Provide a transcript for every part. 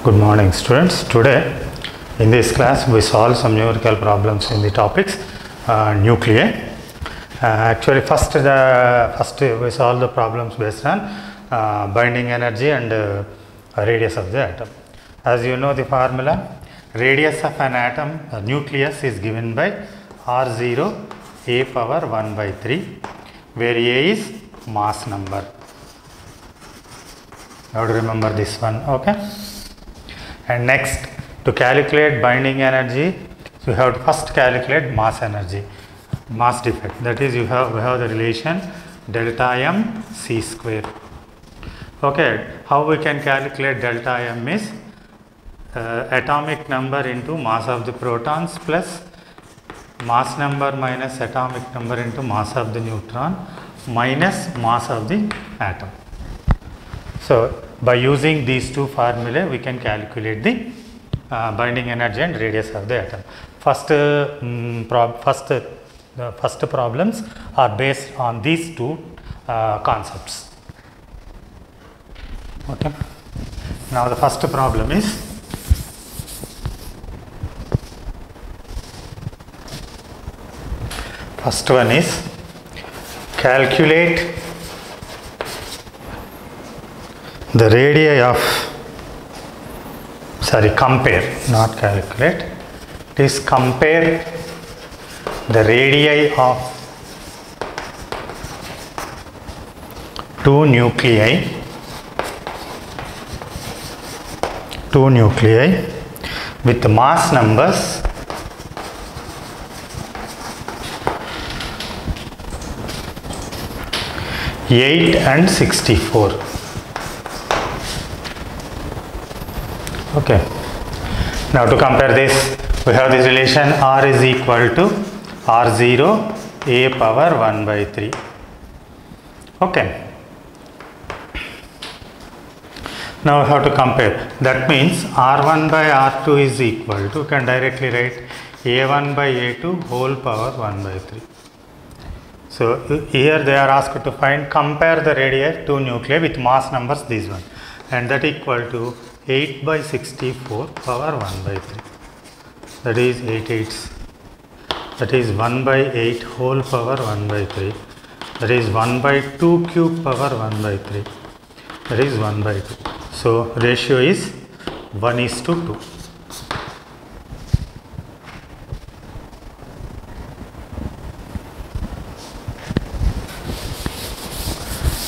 Good morning students. Today in this class we solve some numerical problems in the topics nuclei. Actually first we solve the problems based on binding energy and radius of the atom. As you know the formula, radius of an atom nucleus is given by R0 a power 1 by 3 where a is mass number. Now to remember this one, okay? And next, to calculate binding energy, so you have to first calculate mass energy, mass defect. That is, we have the relation delta m c square. Okay, how we can calculate delta m is atomic number into mass of the protons plus mass number minus atomic number into mass of the neutron minus mass of the atom. So by using these two formulae, we can calculate the binding energy and radius of the atom. First problems are based on these two concepts. Okay. Now the first problem is calculate the radii of, compare, not calculate, it is compare the radii of two nuclei with mass numbers 8 and 64. Okay. Now to compare this, we have this relation R is equal to R0 a power 1 by 3. Okay. Now we have to compare. That means R1 by R2 is equal to, you can directly write A1 by A2 whole power 1 by 3. So here they are asked to compare the radii two nuclei with mass numbers this one, and that equal to 8 by 64 power 1 by 3, that is 8 eighths, that is 1 by 8 whole power 1 by 3, that is 1 by 2 cube power 1 by 3, that is 1 by 2. So ratio is 1:2.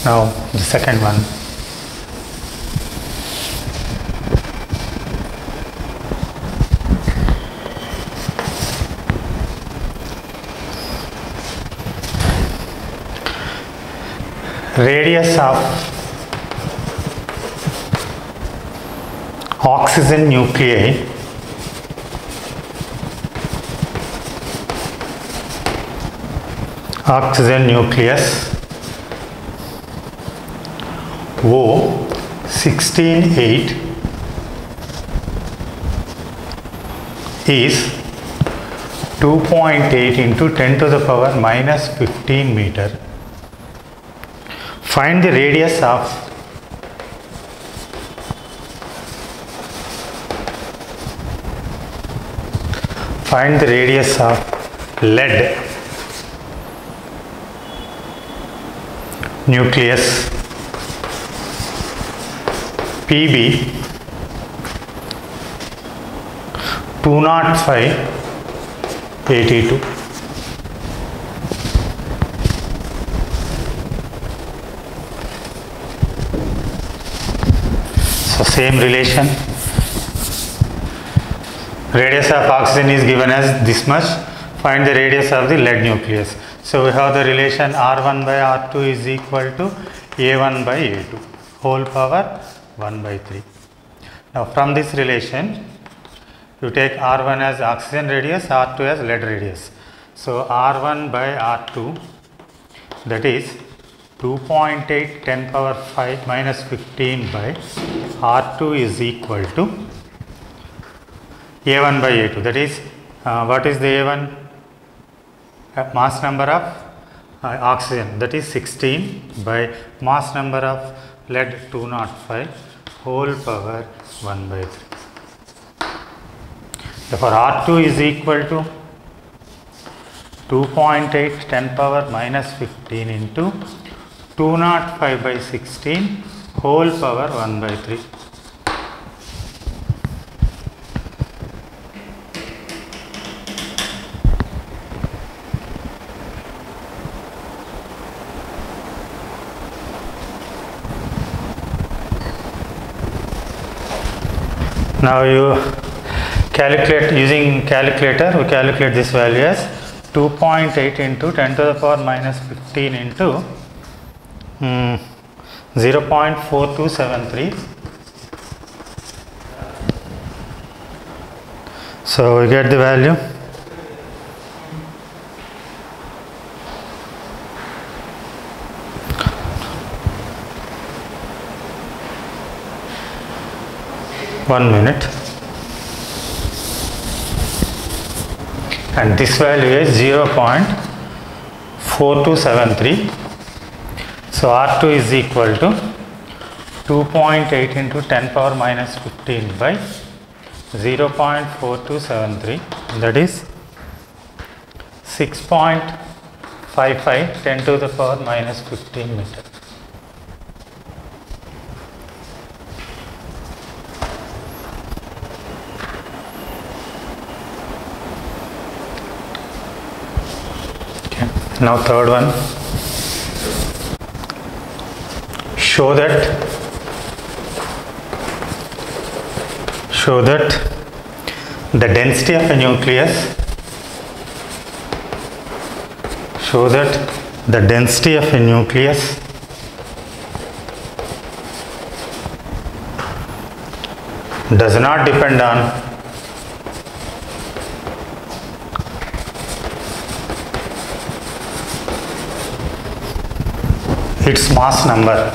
Now the second one. Radius of oxygen nuclei nucleus O16-8 is 2.8 into 10 to the power minus 15 meter. Find the radius of lead nucleus PB 205-82. So same relation, radius of oxygen is given as this much, find the radius of the lead nucleus. So we have the relation R1 by R2 is equal to A1 by A2 whole power 1 by 3. Now from this relation you take R1 as oxygen radius, R2 as lead radius. So R1 by R2, that is 2.8 10 power 5 minus 15 by R2 is equal to A1 by A2. That is what is the A1? Mass number of oxygen, that is 16 by mass number of lead 205 whole power 1 by 3. Therefore, R2 is equal to 2.8 10 power minus 15 into 205 by 16 whole power 1 by 3. Now you calculate using calculator, we calculate this value as 2.8 into 10 to the power minus 15 into 0.4273. So we get the value one minute, and this value is 0.4273. So R2 is equal to 2.8 into 10 power minus 15 by 0.4273, that is 6.55 10 to the power minus 15 meter. Now third one, show that the density of a nucleus does not depend on its mass number.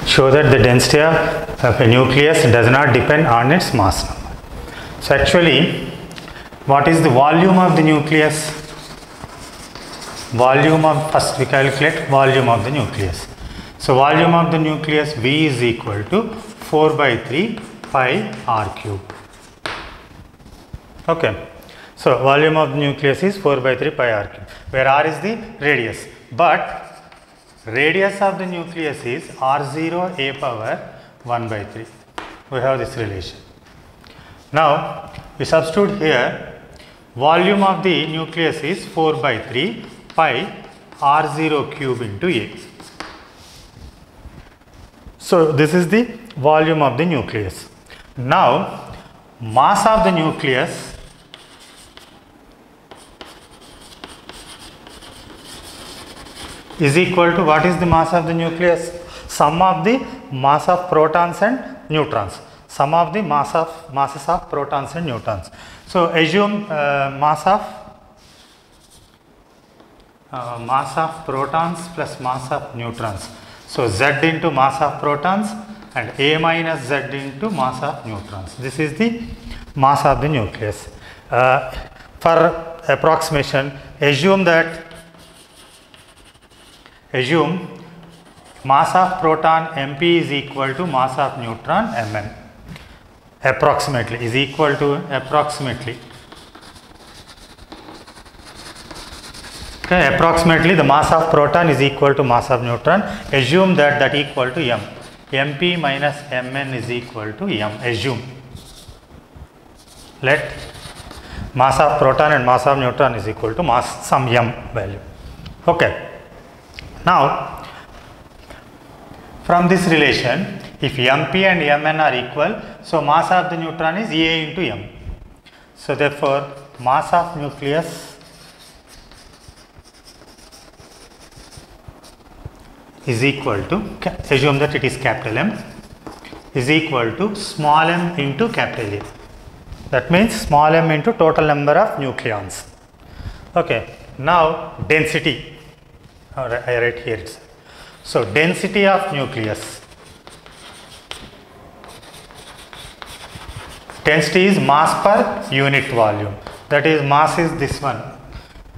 Show that the density of a nucleus does not depend on its mass number. So actually, what is the volume of the nucleus? First we calculate volume of the nucleus. So volume of the nucleus V is equal to 4 by 3 pi r cube. Okay. So volume of the nucleus is 4 by 3 pi r cube, where r is the radius. But radius of the nucleus is r0 a power 1 by 3. We have this relation. Now we substitute here volume of the nucleus is 4 by 3 pi r0 cube into a. So this is the volume of the nucleus. Now mass of the nucleus is equal to, what is the mass of the nucleus? Sum of the mass of protons and neutrons. Sum of the masses of protons and neutrons. So assume mass of protons plus mass of neutrons. So Z into mass of protons and A minus Z into mass of neutrons. This is the mass of the nucleus. For approximation, assume mass of proton MP is equal to mass of neutron Mn. Approximately is equal to approximately. Okay, approximately the mass of proton is equal to mass of neutron. Assume that equal to M. MP minus Mn is equal to M. Assume. Let mass of proton and mass of neutron is equal to mass some M value. Okay. Now from this relation, if MP and Mn are equal, so mass of the neutron is A into M. So therefore mass of nucleus is equal to, assume that it is capital M, is equal to small m into capital A. That means small m into total number of nucleons. Okay, now density. I write here itself. So density of nucleus. Density is mass per unit volume. That is, mass is this one.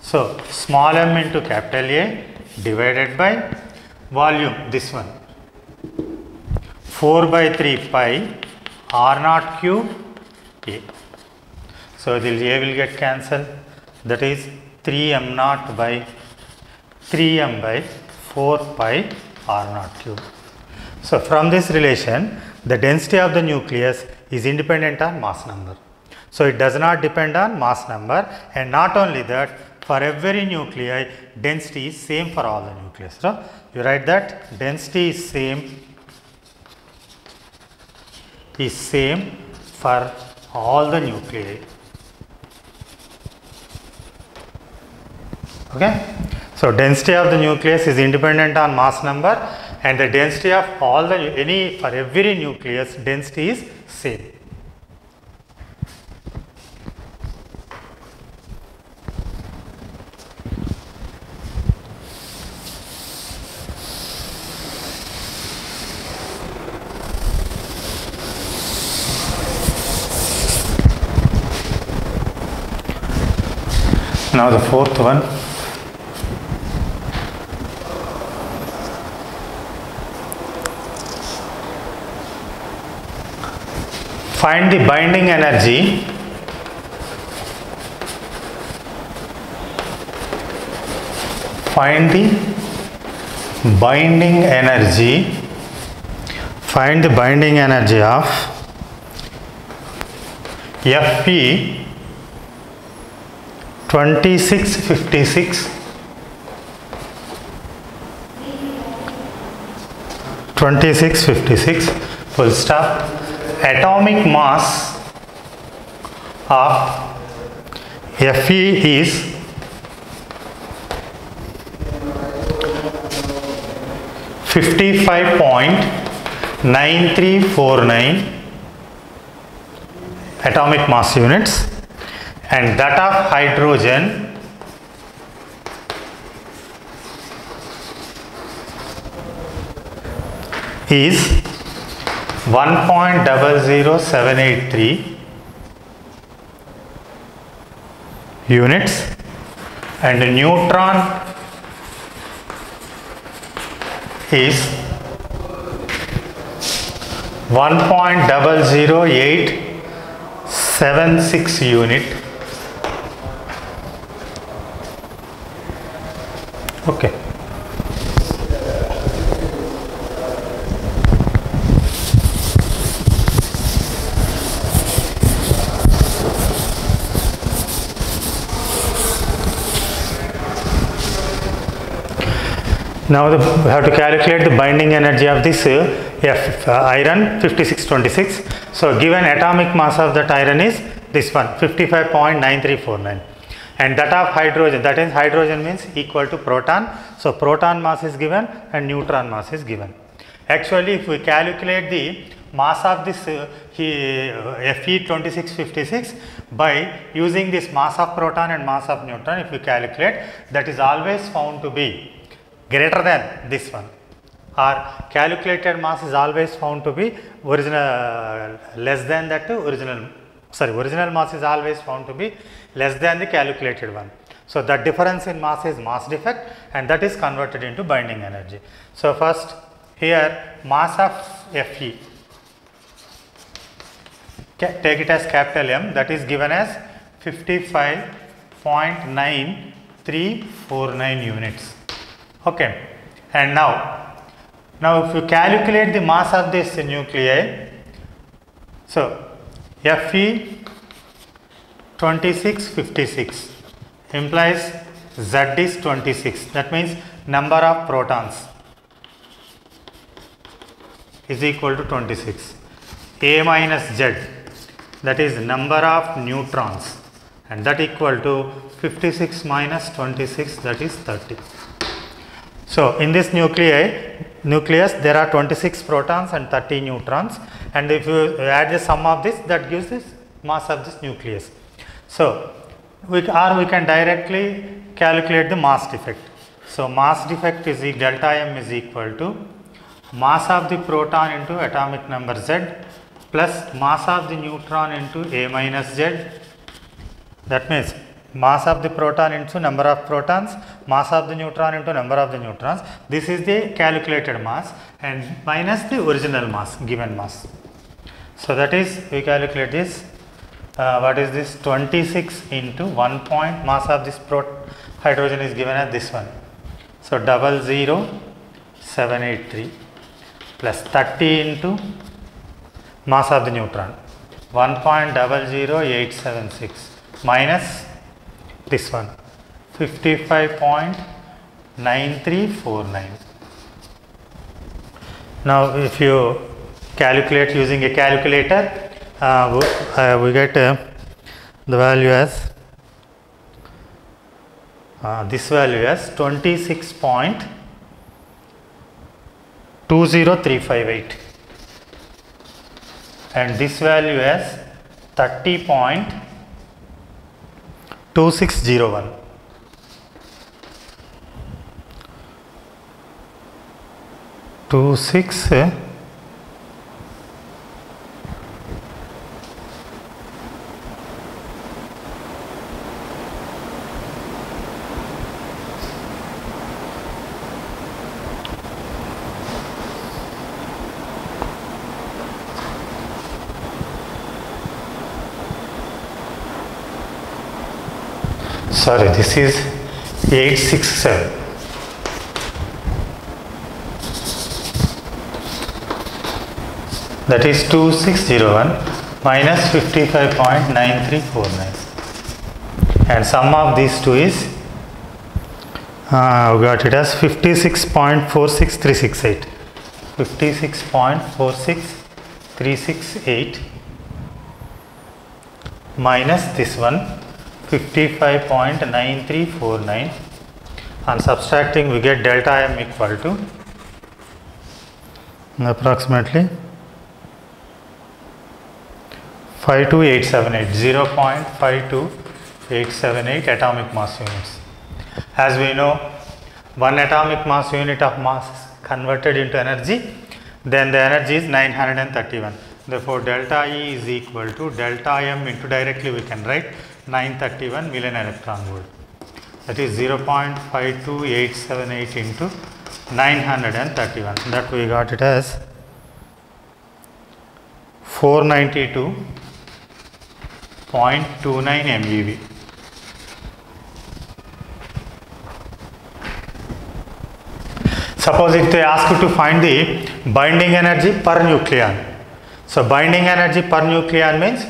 So small m into capital A divided by volume, this one. 4 by 3 pi r naught cube A. So this A will get cancelled. That is 3m naught by 3m by 4 pi r naught cube. So from this relation, the density of the nucleus is independent on mass number. So it does not depend on mass number, and not only that, for every nuclei, density is same for all the nucleus. So you write that density is same for all the nuclei. Okay. So density of the nucleus is independent on mass number, and the density of all the for every nucleus, density is same. Now the fourth one. Find the binding energy find the binding energy of Fe 2656 full stop. Atomic mass of Fe is 55.9349 atomic mass units, and that of hydrogen is 1.00783 units, and the neutron is 1.00876 unit. Okay. Now we have to calculate the binding energy of this iron 5626. So given atomic mass of that iron is this one, 55.9349, and that of hydrogen, that is hydrogen means equal to proton. So proton mass is given and neutron mass is given. Actually, if we calculate the mass of this Fe 2656 by using this mass of proton and mass of neutron, if we calculate, that is always found to be greater than this one, or calculated mass is always found to be less than that original mass is always found to be less than the calculated one. So that difference in mass is mass defect, and that is converted into binding energy. So first here mass of Fe, take it as capital M, that is given as 55.9349 units. Okay, and now if you calculate the mass of this nuclei, so Fe 2656 implies Z is 26, that means number of protons is equal to 26, A minus Z, that is number of neutrons, and that equal to 56 minus 26, that is 30. So in this nucleus there are 26 protons and 30 neutrons, and if you add the sum of this, that gives this mass of this nucleus. So, we can directly calculate the mass defect. So, mass defect is delta m is equal to mass of the proton into atomic number z plus mass of the neutron into a minus z. That means mass of the proton into number of protons, mass of the neutron into number of the neutrons. This is the calculated mass and minus the original mass, given mass. So, that is we calculate this. What is this? 26 into 1 point mass of this hydrogen is given as this one. So, 00783 plus 30 into mass of the neutron 1.00876 minus this one 55.9349. Now, if you calculate using a calculator, we get the value as this value as 26.20358 and this value as 30.2601. Sorry, this is 867. That is 2601 minus 55.9349 and sum of these two is we got it as 56.46368. 56.46368 minus this one 55.9349 and subtracting we get delta m equal to approximately 52878, 0.52878 atomic mass units. As we know, 1 atomic mass unit of mass is converted into energy, then the energy is 931. Therefore, delta E is equal to delta M into, directly we can write 931 million electron volt. That is 0.52878 into 931. That we got it as 492.29 MeV. Suppose if they ask you to find the binding energy per nucleon. So, binding energy per nucleon means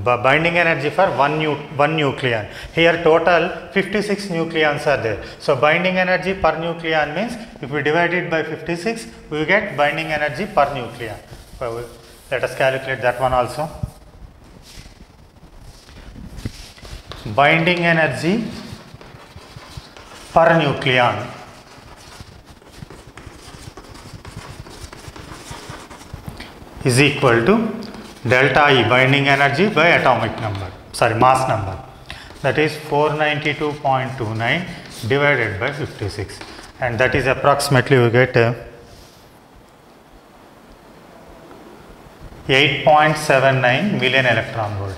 binding energy for one nucleon. Here total 56 nucleons are there. So, binding energy per nucleon means if we divide it by 56, we get binding energy per nucleon. So, let us calculate that one also. Binding energy per nucleon is equal to delta E, binding energy by atomic number, sorry, mass number, that is 492.29 divided by 56, and that is approximately we get 8.79 million electron volt.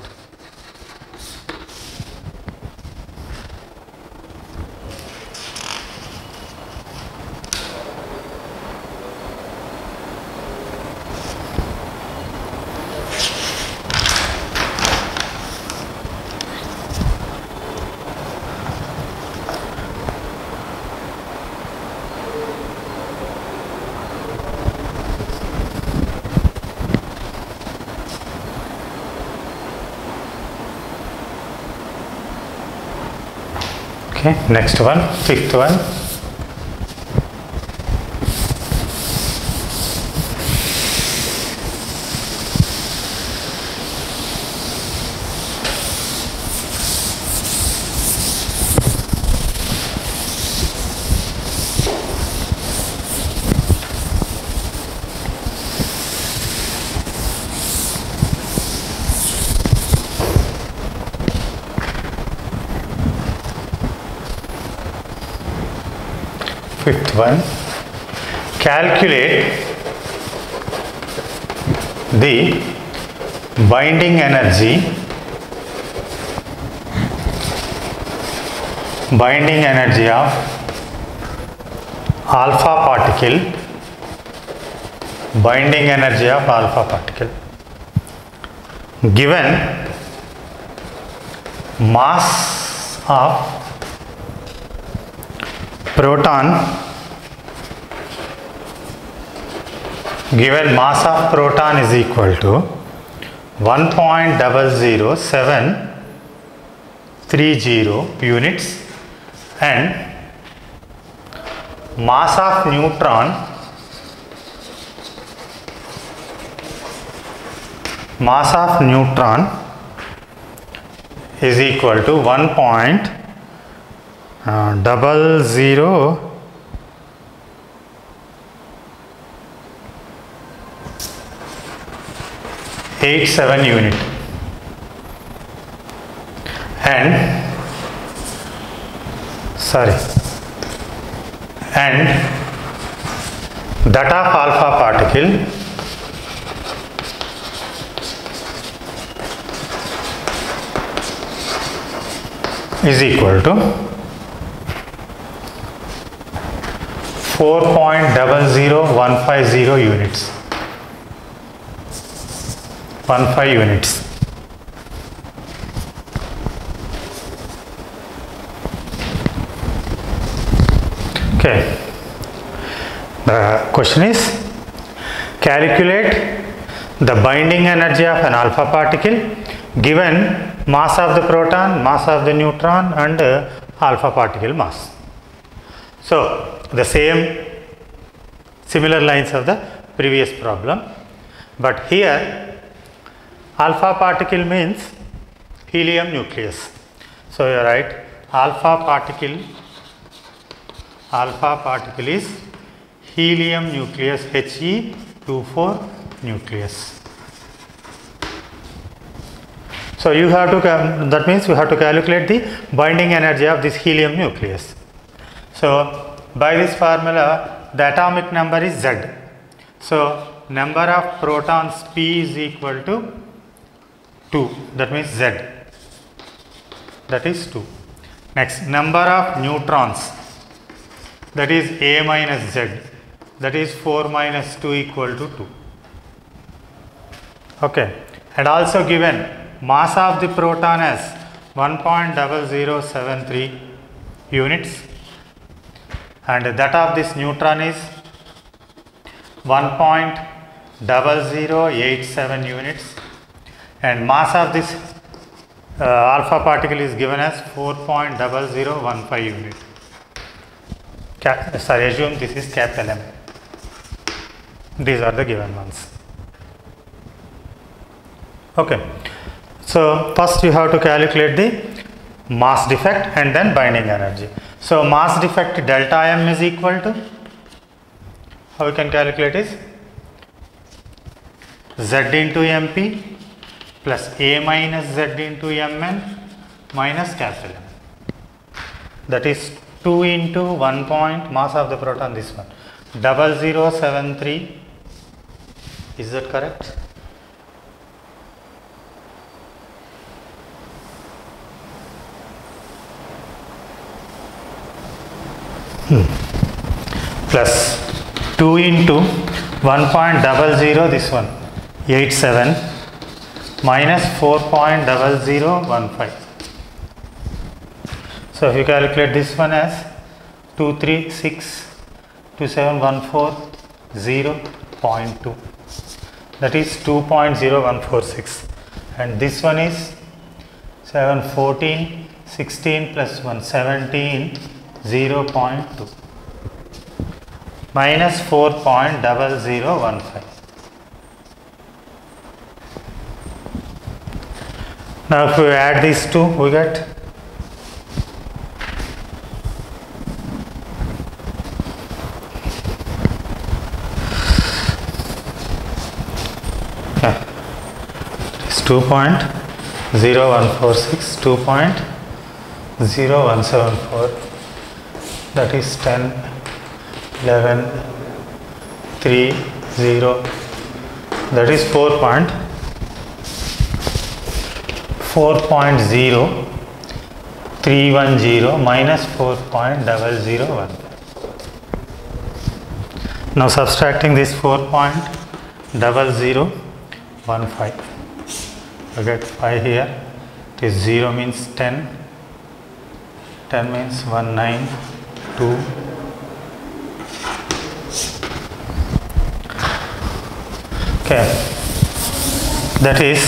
Okay, next one, fifth one. Fifth one, calculate the binding energy of alpha particle, binding energy of alpha particle, given mass of proton, is equal to 1.00730 units, and mass of neutron is equal to 1.0087 unit, and that of alpha particle is equal to 4.00150 units. 15 units. Okay. The question is, calculate the binding energy of an alpha particle given mass of the proton, mass of the neutron, and alpha particle mass. So, the similar lines of the previous problem, but here alpha particle means helium nucleus. So, you write alpha particle is helium nucleus, He24 nucleus. So, you have to, that means you have to calculate the binding energy of this helium nucleus. So, by this formula, the atomic number is Z. So, number of protons P is equal to 2, that means Z, that is 2. Next, number of neutrons, that is A minus Z, that is 4 minus 2 equal to 2. Okay, and also given mass of the proton as 1.0073 units, and that of this neutron is 1.0087 units, and mass of this alpha particle is given as 4.0015 unit. Assume this is capital M. These are the given ones. Okay. So, first you have to calculate the mass defect and then binding energy. So, mass defect delta M is equal to, how we can calculate is Z into MP plus A minus Z into Mn minus capital M. That is 2 into 1 point mass of the proton, this one 0073, is that correct? Plus 2 into 1.00, this one 87 minus 4.0015. So, if you calculate this one as 2362714 that is 2.0146, and this one is 714 16 plus 1 17 0.2 minus 4.0015. Now, if we add these two, we get it's 2.0146, 2.0174, that is 10 11, 3, 0, that is 4.0310 minus 4.001. Now subtracting this 4.0015, I get 5 here. This 0 means 10, 10 means 192. Okay, that is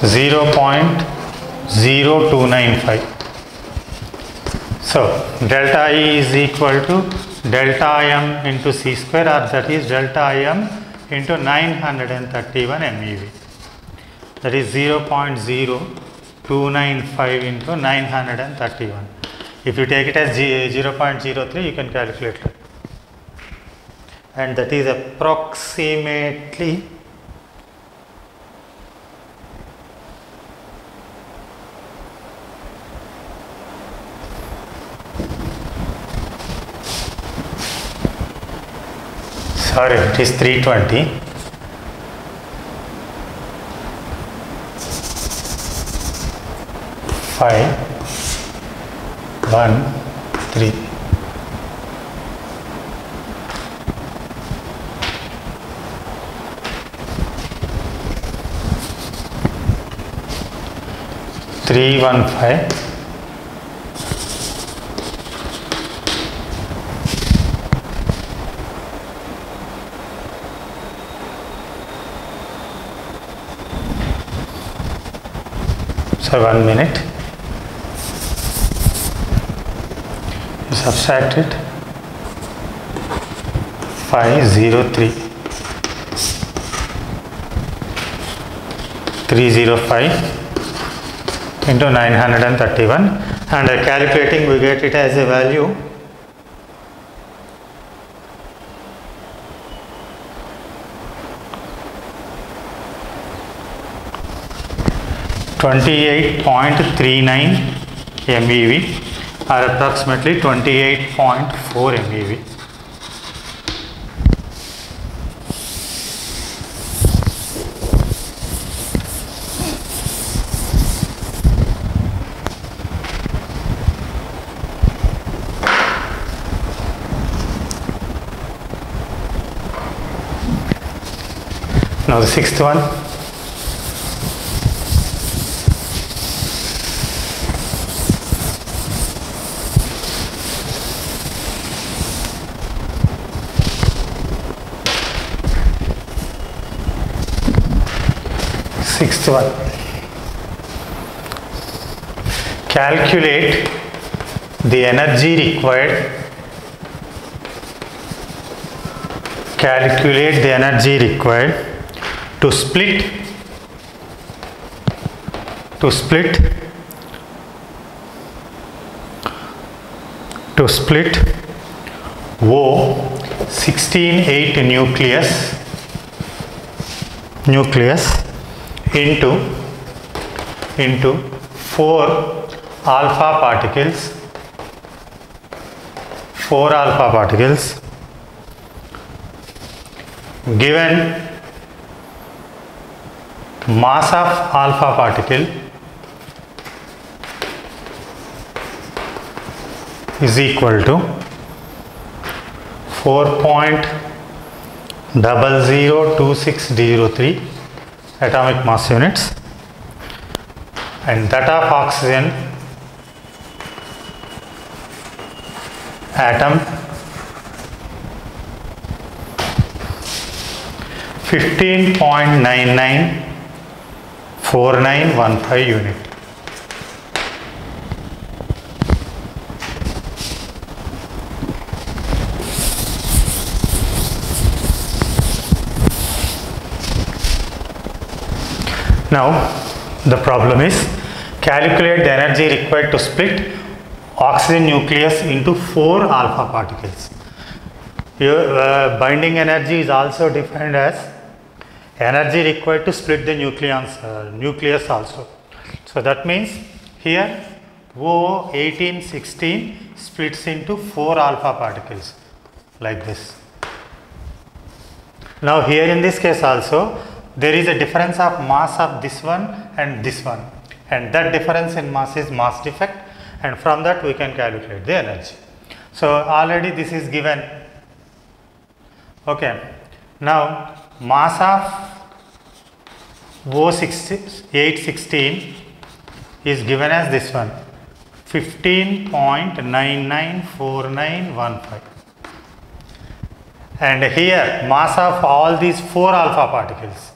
0.0295. So delta E is equal to delta M into C square, or that is delta M into 931 MeV. That is 0.0295 into 931. If you take it as 0.03, you can calculate it. And that is approximately 320. Five, 1, 3. Three, 1, 5. 1 minute. You subtract it. 503. 305 into 931, and calculating we get it as a value 28.39 MeV, or approximately 28.4 MeV. Now the sixth one. Sixth one. Calculate the energy required. Calculate the energy required to split O16-8 nucleus into 4 alpha particles given mass of alpha particle is equal to 4.002603 atomic mass units, and that of oxygen atom 15.994915 unit. Now the problem is calculate the energy required to split oxygen nucleus into 4 alpha particles. Here binding energy is also defined as energy required to split the nucleus also. So that means here O1816 splits into 4 alpha particles like this. Now here in this case also there is a difference of mass of this one and this one, and that difference in mass is mass defect, and from that we can calculate the energy. So already this is given. Okay. Now mass of O816 is given as this one, 15.994915, and here mass of all these 4 alpha particles,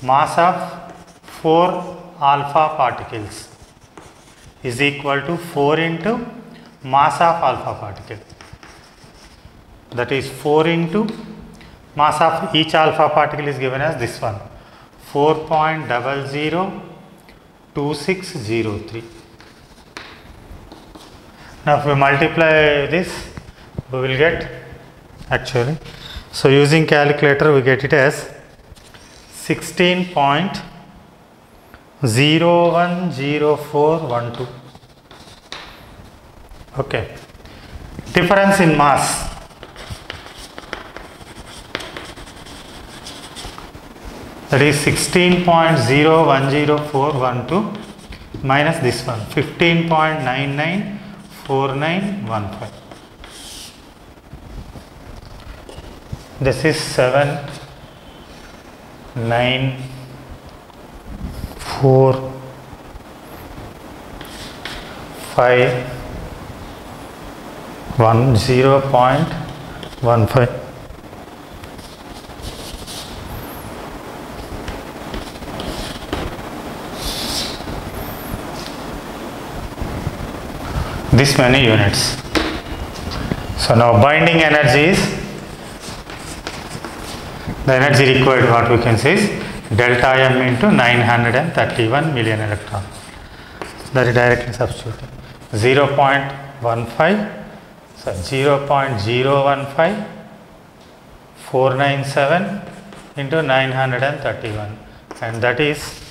mass of 4 alpha particles is equal to 4 into mass of alpha particle, that is 4 into mass of each alpha particle is given as this one, 4.002603. Now if we multiply this, we will get actually, so using calculator we get it as 16.010412. Okay. Difference in mass, that is 16.010412 minus this one, 15.994915. This is 794.510.15. This many units. So now binding energy is, the energy required, what we can say is delta M into 931 million electron. That is directly substituting 0.15, so 0.015 497 into 931, and that is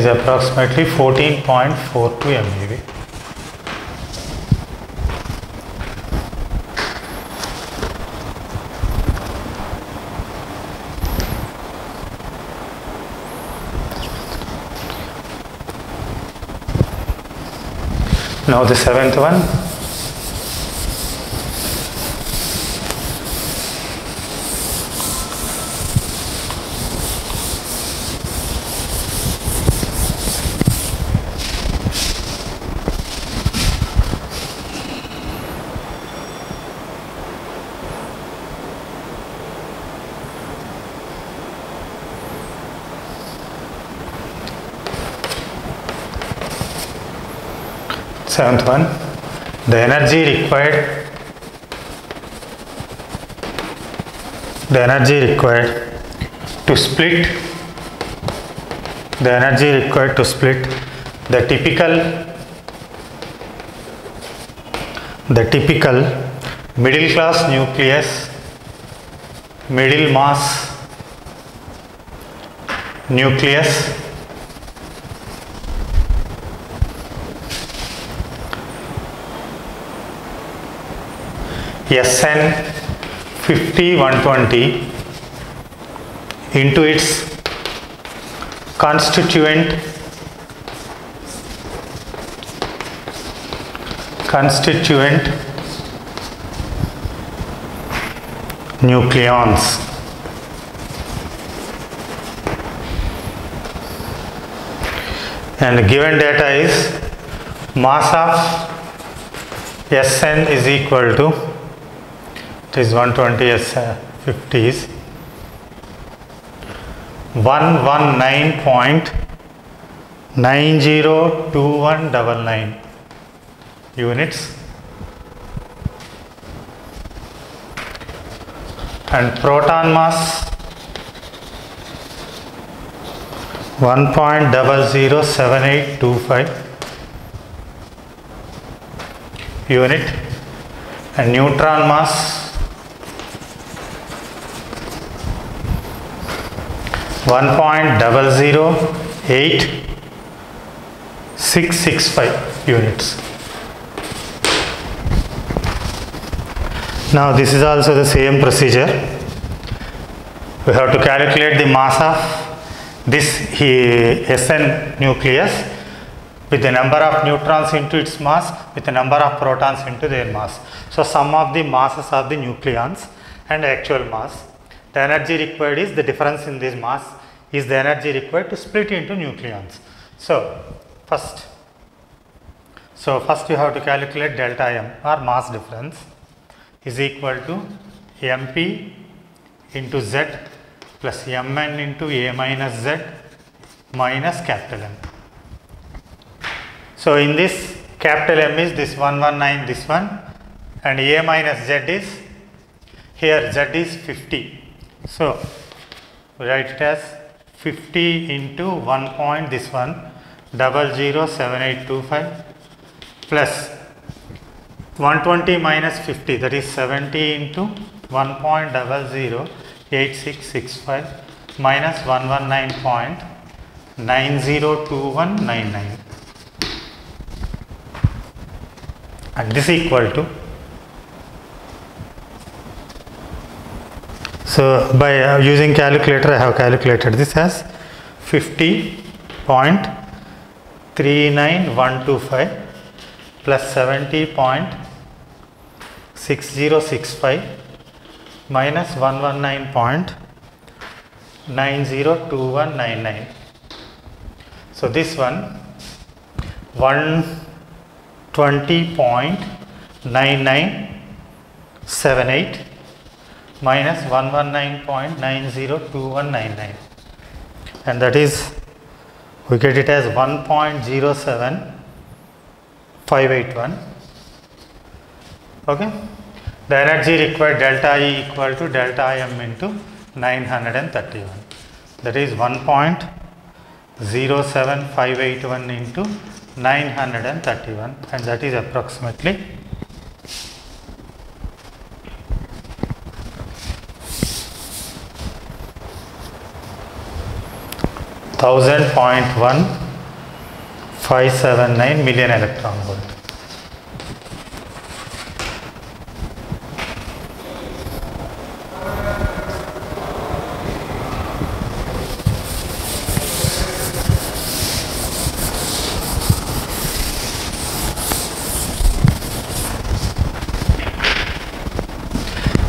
approximately 14.42 MeV. Now the seventh one. Seventh one, the energy required to split the typical middle class nucleus, middle mass nucleus SN 50-120 into its constituent nucleons. And the given data is mass of SN is equal to, it is 120 50s, 119.902199 units, and proton mass 1.007825 unit, and neutron mass 1.008665 units. Now this is also the same procedure. We have to calculate the mass of this SN nucleus with the number of neutrons into its mass with the number of protons into their mass. So sum of the masses of the nucleons and actual mass. The energy required is the difference in this mass is the energy required to split into nucleons. So first you have to calculate delta M or mass difference is equal to MP into Z plus Mn into A minus Z minus capital M. So in this capital M is this 119 this one and A minus Z is here Z is 50. So write it as 50 into 1 point this one 007825 plus 120 minus 50 that is 70 into 1.008665 minus 119.902199 and this equal to, so by using calculator I have calculated this as 50.39125 plus 70.6065 minus 119.902199. So this one 120.9978 minus 119.902199 and that is we get it as 1.07581. Okay. The energy required delta E equal to delta M into 931. That is 1.07581 into 931 and that is approximately 1000.1579 million electron volt.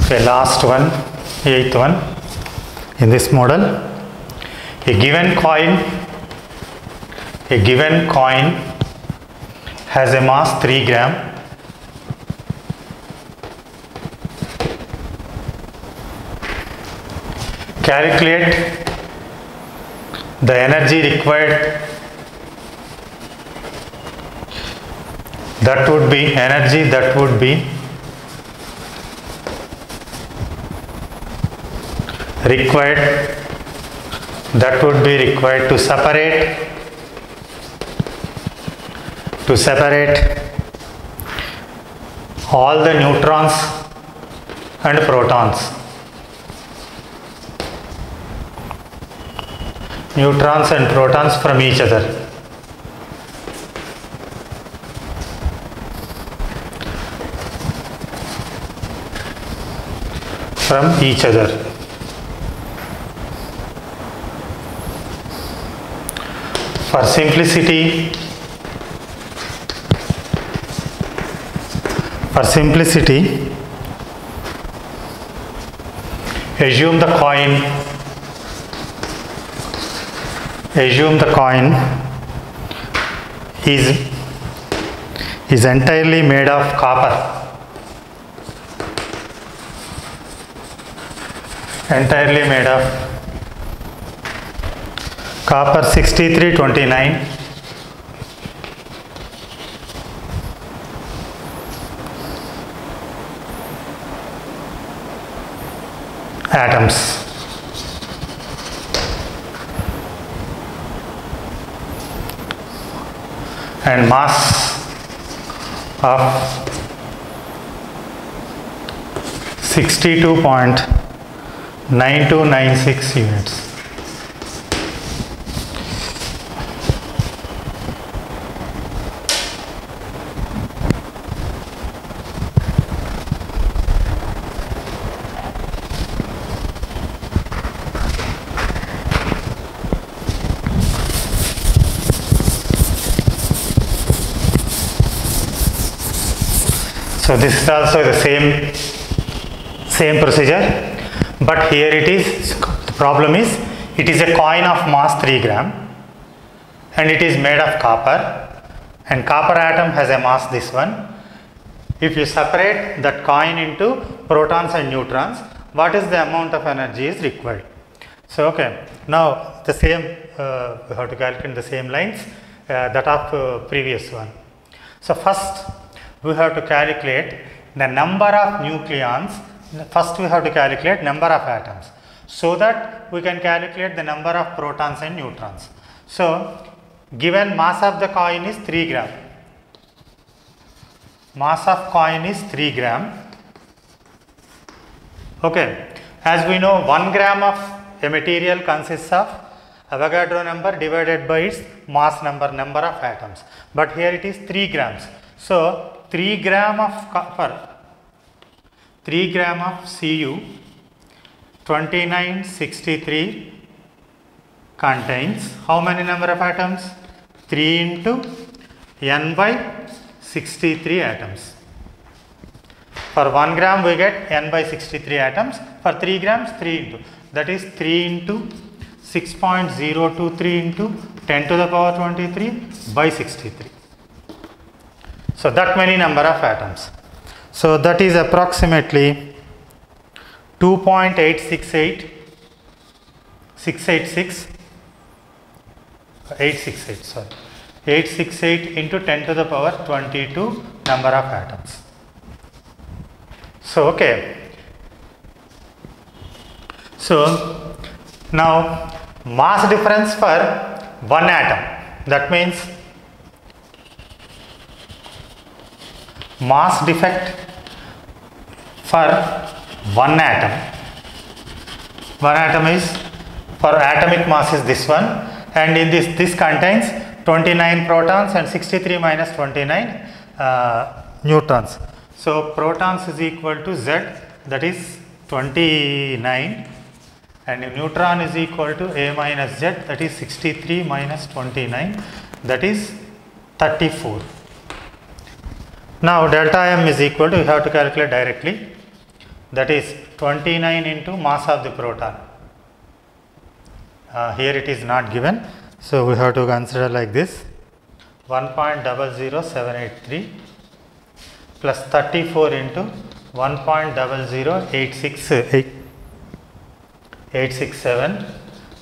Okay, last one, 8th one in this model. A given coin has a mass 3 gram. Calculate the energy required, that would be required to separate all the neutrons and protons from each other. For simplicity, assume the coin is entirely made of copper. Copper 6329 atoms. And mass of 62.9296 units. So this is also the same procedure, but here it is, the problem is it is a coin of mass 3 gram and it is made of copper, and copper atom has a mass this one. If you separate that coin into protons and neutrons, what is the amount of energy is required? So okay, now the same we have to calculate the same lines that of previous one. So first we have to calculate the number of nucleons. First we have to calculate number of atoms, so that we can calculate the number of protons and neutrons. So given mass of the coin is 3 gram. Mass of coin is 3 gram. Okay, as we know, 1 gram of a material consists of Avogadro number divided by its mass number of atoms, but here it is 3 grams. So 3 gram of copper, 3 gram of Cu 2963 contains how many number of atoms? 3 into n by 63 atoms. For 1 gram we get n by 63 atoms. For 3 grams, 3 into, that is 3 into 6.023 into 10 to the power 23 by 63. So that many number of atoms. So that is approximately 2.868 868 into 10 to the power 22 number of atoms. So okay. So now mass difference for one atom, that means mass defect for one atom. One atom is, for atomic mass is this one, and in this contains 29 protons and 63 minus 29 neutrons. So protons is equal to Z, that is 29, and neutron is equal to A minus Z, that is 63 minus 29, that is 34. Now delta M is equal to, we have to calculate directly, that is 29 into mass of the proton. Here it is not given, so we have to consider like this, 1.00783 plus 34 into 1.00867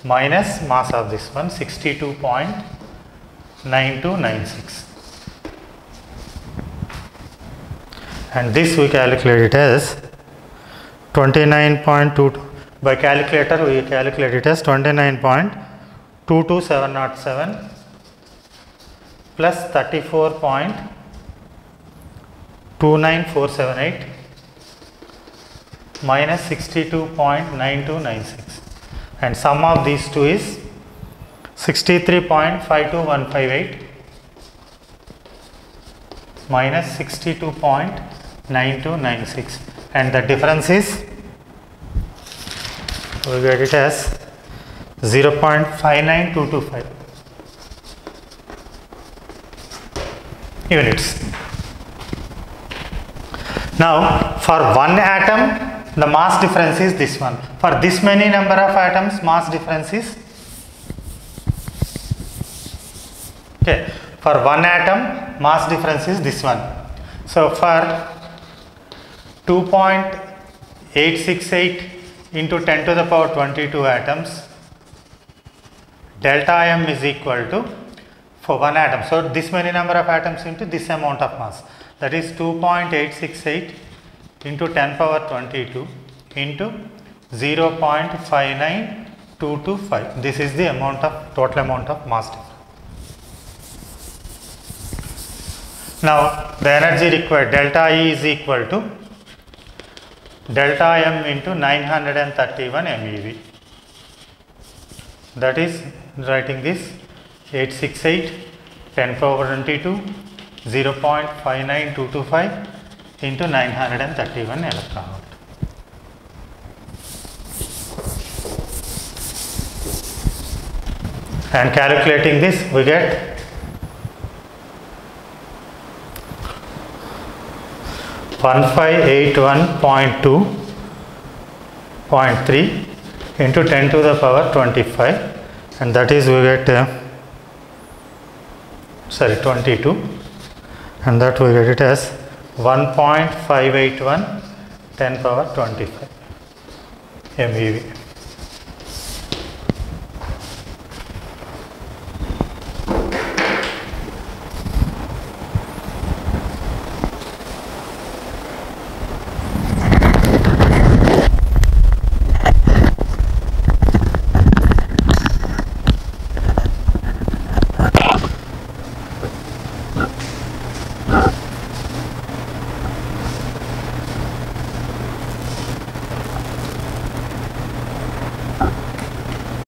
minus mass of this one, 62.9296, and this we calculate it as 29.22. By calculator we calculate it as 29.22707 plus 34.29478 minus 62.9296, and sum of these two is 63.52158 minus 62.9296, and the difference is, we get it as 0.59225 units. Now for one atom the mass difference is this one. For this many number of atoms, mass difference is, okay, for one atom mass difference is this one. So for 2.868 into 10 to the power 22 atoms, delta M is equal to, for one atom, so this many number of atoms into this amount of mass, that is 2.868 into 10 power 22 into 0.59225. This is the amount of, total amount of mass difference. Now the energy required, delta E is equal to delta M into 931 MeV. That is, writing this, 868 10 power 22 0.59225 into 931 electron volt. And calculating this, we get 1581.2.3 into 10 to the power 25, and that is we get 22, and that we get it as 1.581 10 power 25 MeV.